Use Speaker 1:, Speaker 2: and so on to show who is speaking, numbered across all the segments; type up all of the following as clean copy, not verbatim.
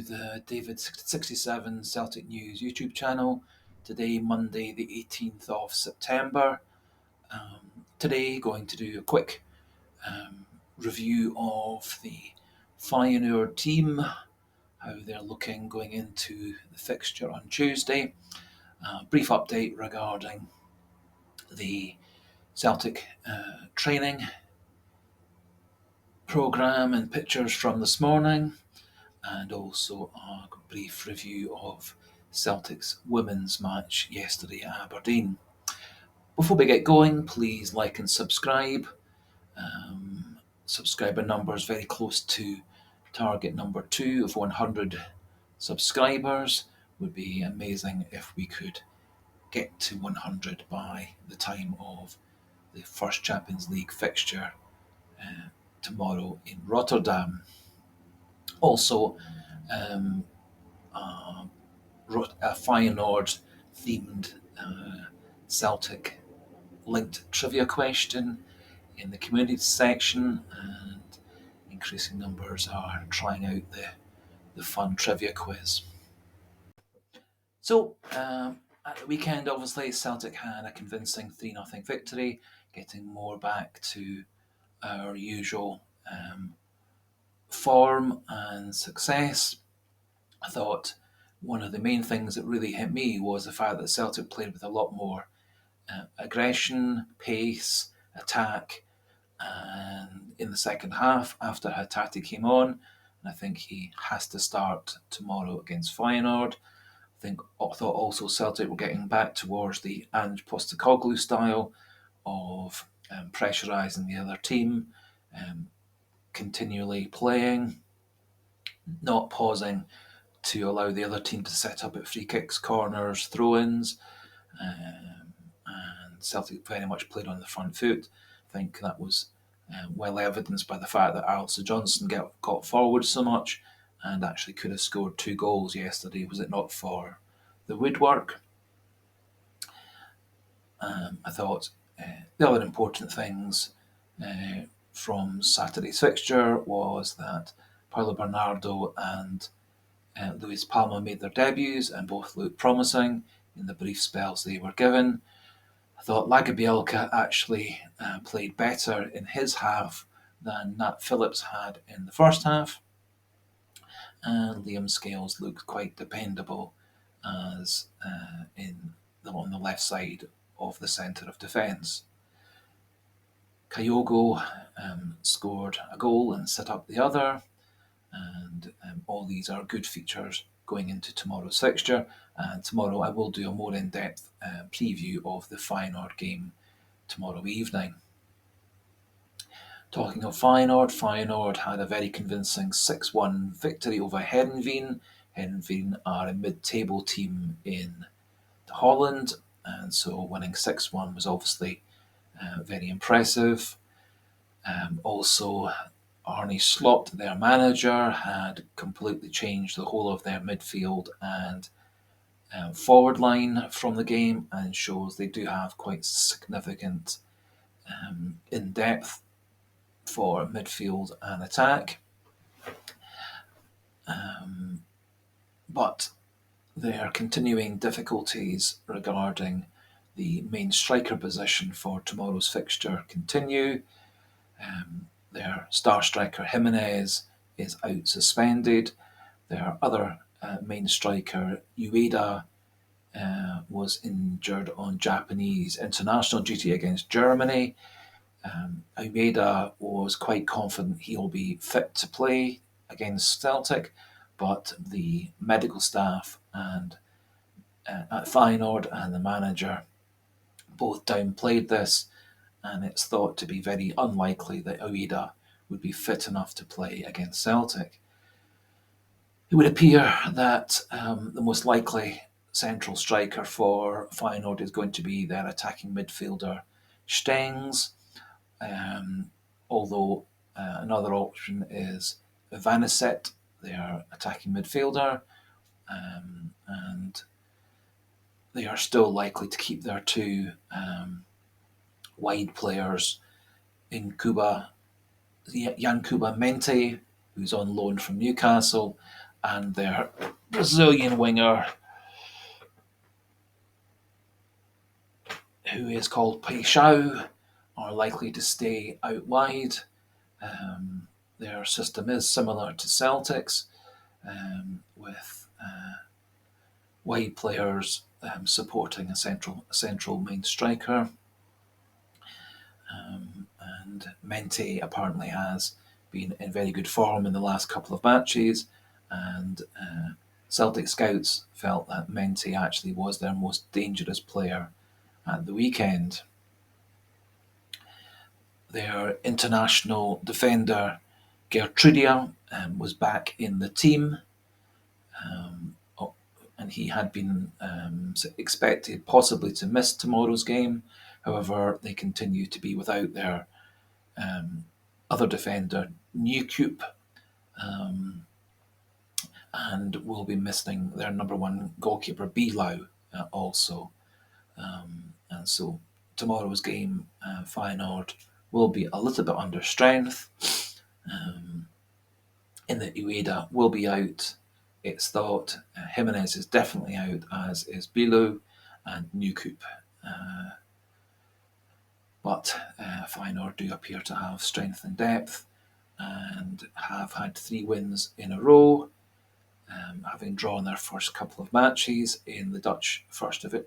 Speaker 1: the David67 Celtic News YouTube channel. Today, Monday, the 18th of September. Today, going to do a quick review of the Feyenoord team, how they're looking going into the fixture on Tuesday. Brief update regarding the Celtic training programme and pictures from this morning, and also a brief review of Celtic's women's match yesterday at Aberdeen. Before we get going, please like and subscribe. Subscriber numbers very close to target number 2 of 100 subscribers. Would be amazing if we could get to 100 by the time of the first Champions League fixture tomorrow in Rotterdam. Also, a Feyenoord themed Celtic linked trivia question in the community section, and increasing numbers are trying out the fun trivia quiz. So at the weekend, obviously Celtic had a convincing 3-0 victory, getting more back to our usual form and success. I thought one of the main things that really hit me was the fact that Celtic played with a lot more aggression, pace, attack, and in the second half after Hatate came on, and I think he has to start tomorrow against Feyenoord. I thought also Celtic were getting back towards the Ange Postecoglou style of pressurising the other team, continually playing, not pausing to allow the other team to set up at free kicks, corners, throw-ins, and Celtic very much played on the front foot. I think that was well evidenced by the fact that Alistair Johnston got forward so much and actually could have scored 2 goals yesterday, was it not for the woodwork. I thought the other important things from Saturday's fixture was that Paulo Bernardo and Luis Palma made their debuts and both looked promising in the brief spells they were given. I thought Lagerbielke actually played better in his half than Nat Phillips had in the first half, and Liam Scales looked quite dependable as on the left side of the centre of defence. Kyogo scored a goal and set up the other, and all these are good features going into tomorrow's fixture. And tomorrow I will do a more in-depth preview of the Feyenoord game tomorrow evening. Talking of Feyenoord had a very convincing 6-1 victory over Heerenveen. Heerenveen are a mid-table team in Holland, and so winning 6-1 was obviously very impressive. Also, Arne Slot, their manager, had completely changed the whole of their midfield and forward line from the game, and shows they do have quite significant in-depth for midfield and attack. But there are continuing difficulties regarding the main striker position for tomorrow's fixture continue. Their star striker Jimenez is out suspended. Their other main striker Ueda was injured on Japanese international duty against Germany. Ueda was quite confident he'll be fit to play against Celtic, but the medical staff and at Feyenoord and the manager both downplayed this, and it's thought to be very unlikely that Ueda would be fit enough to play against Celtic. It would appear that the most likely central striker for Feyenoord is going to be their attacking midfielder Stengs, although another option is Vanisset, their attacking midfielder, and they are still likely to keep their 2 wide players Yankuba Minteh, who's on loan from Newcastle, and their Brazilian winger, who is called Peixão, are likely to stay out wide. Their system is similar to Celtic's, with wide players supporting a central main striker. And Minteh apparently has been in very good form in the last couple of matches, and Celtic scouts felt that Minteh actually was their most dangerous player at the weekend. Their international defender Gertrudia was back in the team, and he had been expected possibly to miss tomorrow's game. However, they continue to be without their other defender, Newcoop, and will be missing their number one goalkeeper, Bilau, also. And so tomorrow's game, Feyenoord will be a little bit under strength, in that Ueda will be out. It's thought Jimenez is definitely out, as is Bilau and Newcoop. But Feyenoord do appear to have strength and depth, and have had 3 wins in a row, having drawn their first couple of matches in the Dutch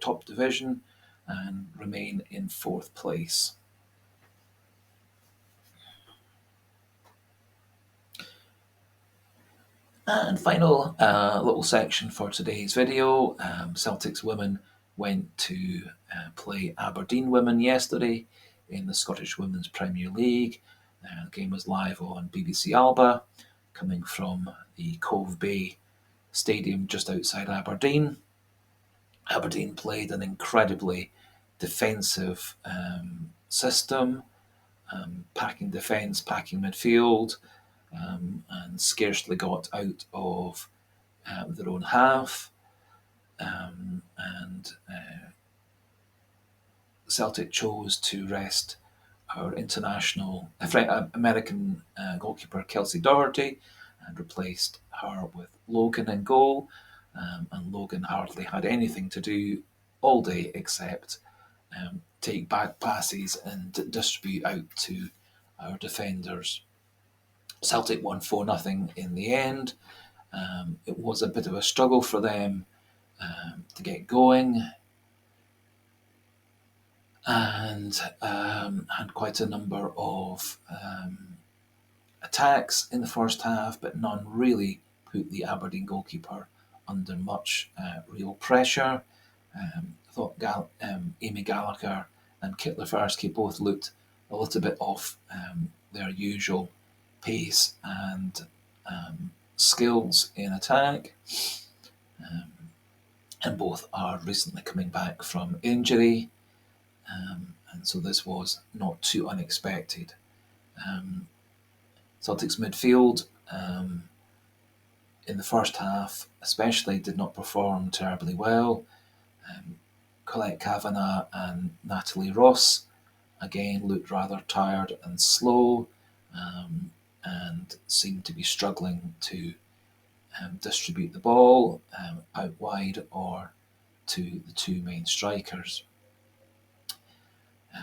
Speaker 1: top division, and remain in 4th place. And final little section for today's video. Celtic's women went to play Aberdeen women yesterday in the Scottish Women's Premier League. The game was live on BBC Alba, coming from the Cove Bay Stadium just outside Aberdeen. Aberdeen played an incredibly defensive system, packing defence, packing midfield, and scarcely got out of their own half. And Celtic chose to rest our international American goalkeeper Kelsey Doherty, and replaced her with Logan in goal. And Logan hardly had anything to do all day except take back passes and distribute out to our defenders. Celtic won 4-0 in the end. It was a bit of a struggle for them to get going, and had quite a number of attacks in the first half, but none really put the Aberdeen goalkeeper under much real pressure. I thought Amy Gallagher and Kit Lefersky both looked a little bit off their usual pace and skills in attack, and both are recently coming back from injury, and so this was not too unexpected. Celtic's midfield in the first half especially did not perform terribly well. Colette Kavanagh and Natalie Ross again looked rather tired and slow, and seemed to be struggling to distribute the ball out wide or to the 2 main strikers.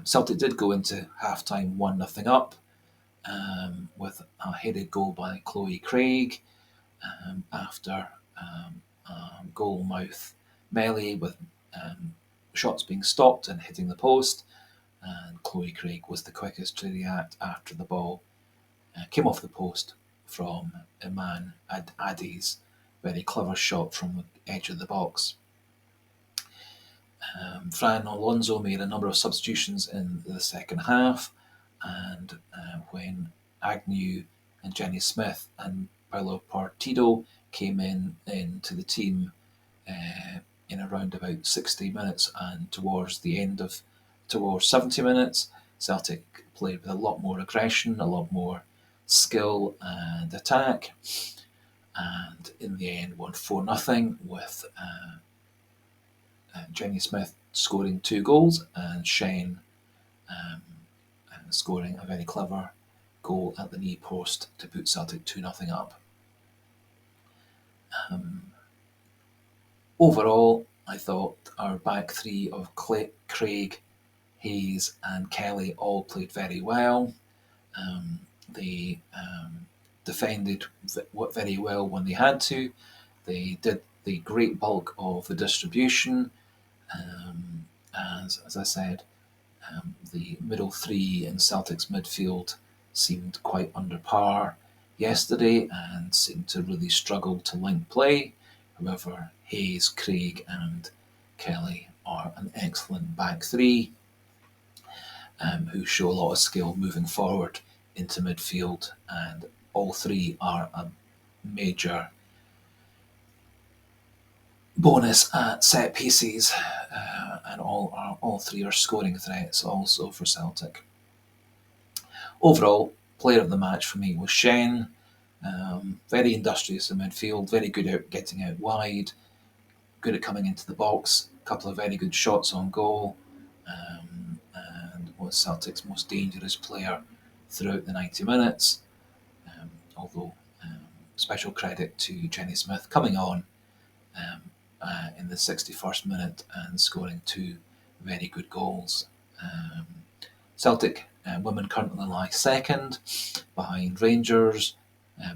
Speaker 1: Celtic did go into half-time 1-0 up, with a headed goal by Chloe Craig, after goal mouth melee with shots being stopped and hitting the post, and Chloe Craig was the quickest to react after the ball came off the post from Iman Adi's very clever shot from the edge of the box. Fran Alonso made a number of substitutions in the second half, and when Agnew and Jenny Smith and Paulo Partido came into the team in around about 60 minutes, and towards 70 minutes, Celtic played with a lot more aggression, a lot more skill and attack, and in the end won 4-0 with Jenny Smith scoring 2 goals and Shane scoring a very clever goal at the knee post to put Celtic 2-0 up. Overall, I thought our back three of Craig, Hayes, and Kelly all played very well. They defended very well when they had to. They did the great bulk of the distribution. As I said, the middle three in Celtic's midfield seemed quite under par yesterday and seemed to really struggle to link play. However, Hayes, Craig, and Kelly are an excellent back three who show a lot of skill moving forward into midfield, and all three are a major bonus at set pieces, and all three are scoring threats also for Celtic. Overall, player of the match for me was Shen. Very industrious in midfield, very good at getting out wide, good at coming into the box, a couple of very good shots on goal, and was Celtic's most dangerous player throughout the 90 minutes. Although special credit to Jenny Smith coming on in the 61st minute and scoring two very good goals. Celtic women currently lie second behind Rangers,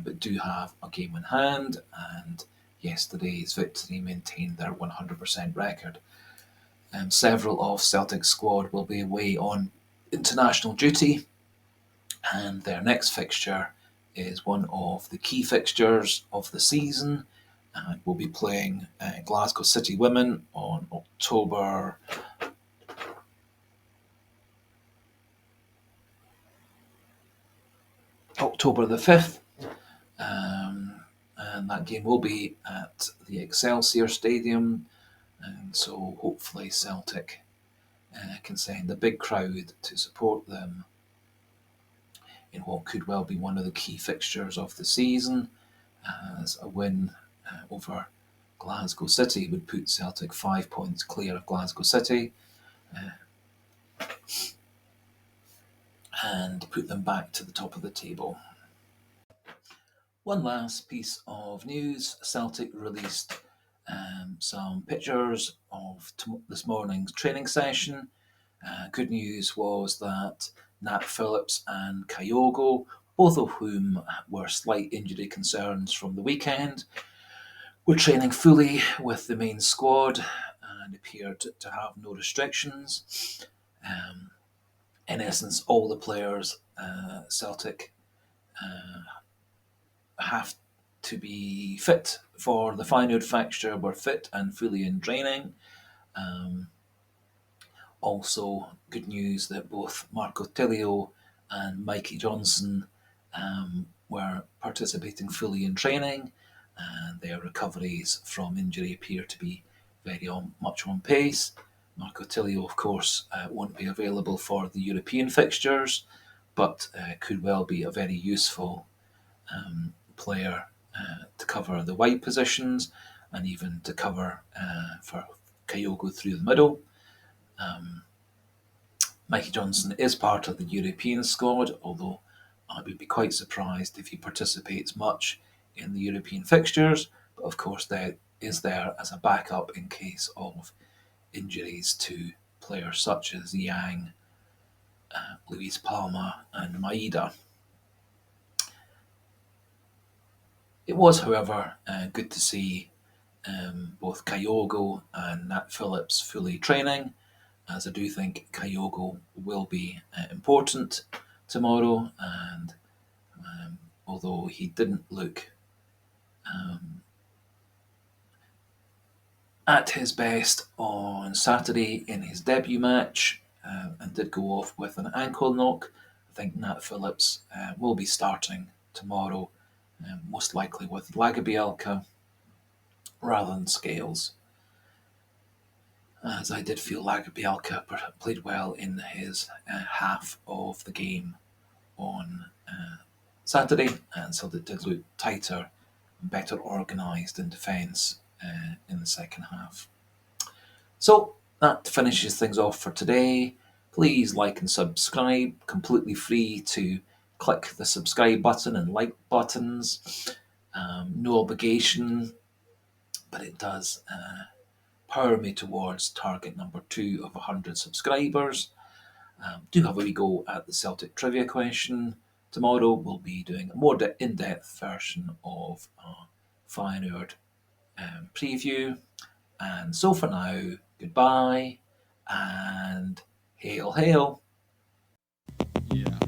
Speaker 1: but do have a game in hand, and yesterday's victory maintained their 100% record. Several of Celtic's squad will be away on international duty, and their next fixture is one of the key fixtures of the season, and will be playing Glasgow City women on October the 5th. And that game will be at the Excelsior Stadium, and so hopefully Celtic can send a big crowd to support them in what could well be one of the key fixtures of the season, as a win over Glasgow City would put Celtic 5 points clear of Glasgow City and put them back to the top of the table. One last piece of news: Celtic released some pictures of this morning's training session. Good news was that Nat Phillips and Kyogo, both of whom were slight injury concerns from the weekend, were training fully with the main squad and appeared to have no restrictions. In essence, all the players Celtic have to be fit for the Feyenoord fixture were fit and fully in training. Also, good news that both Marco Tilio and Mikey Johnson were participating fully in training, and their recoveries from injury appear to be very much on pace. Marco Tilio, of course, won't be available for the European fixtures, but could well be a very useful player to cover the wide positions and even to cover for Kyogo through the middle. Mikey Johnson is part of the European squad, although I would be quite surprised if he participates much in the European fixtures. But of course, there is there as a backup in case of injuries to players such as Yang, Luis Palma, and Maeda. It was, however, good to see both Kyogo and Nat Phillips fully training, as I do think Kyogo will be important tomorrow, and although he didn't look at his best on Saturday in his debut match and did go off with an ankle knock, I think Nat Phillips will be starting tomorrow, most likely with Lagerbielke rather than Scales, as I did feel Lagerbielke played well in his half of the game on Saturday, and so it did look tighter and better organised in defence in the second half. So that finishes things off for today. Please like and subscribe, completely free to click the subscribe button and like buttons. No obligation but it does power me towards target number 2 of 100 subscribers. Do have a wee go at the Celtic trivia question. Tomorrow we'll be doing a more in-depth version of Feyenoord preview. And so for now, goodbye and hail, hail.
Speaker 2: Yeah.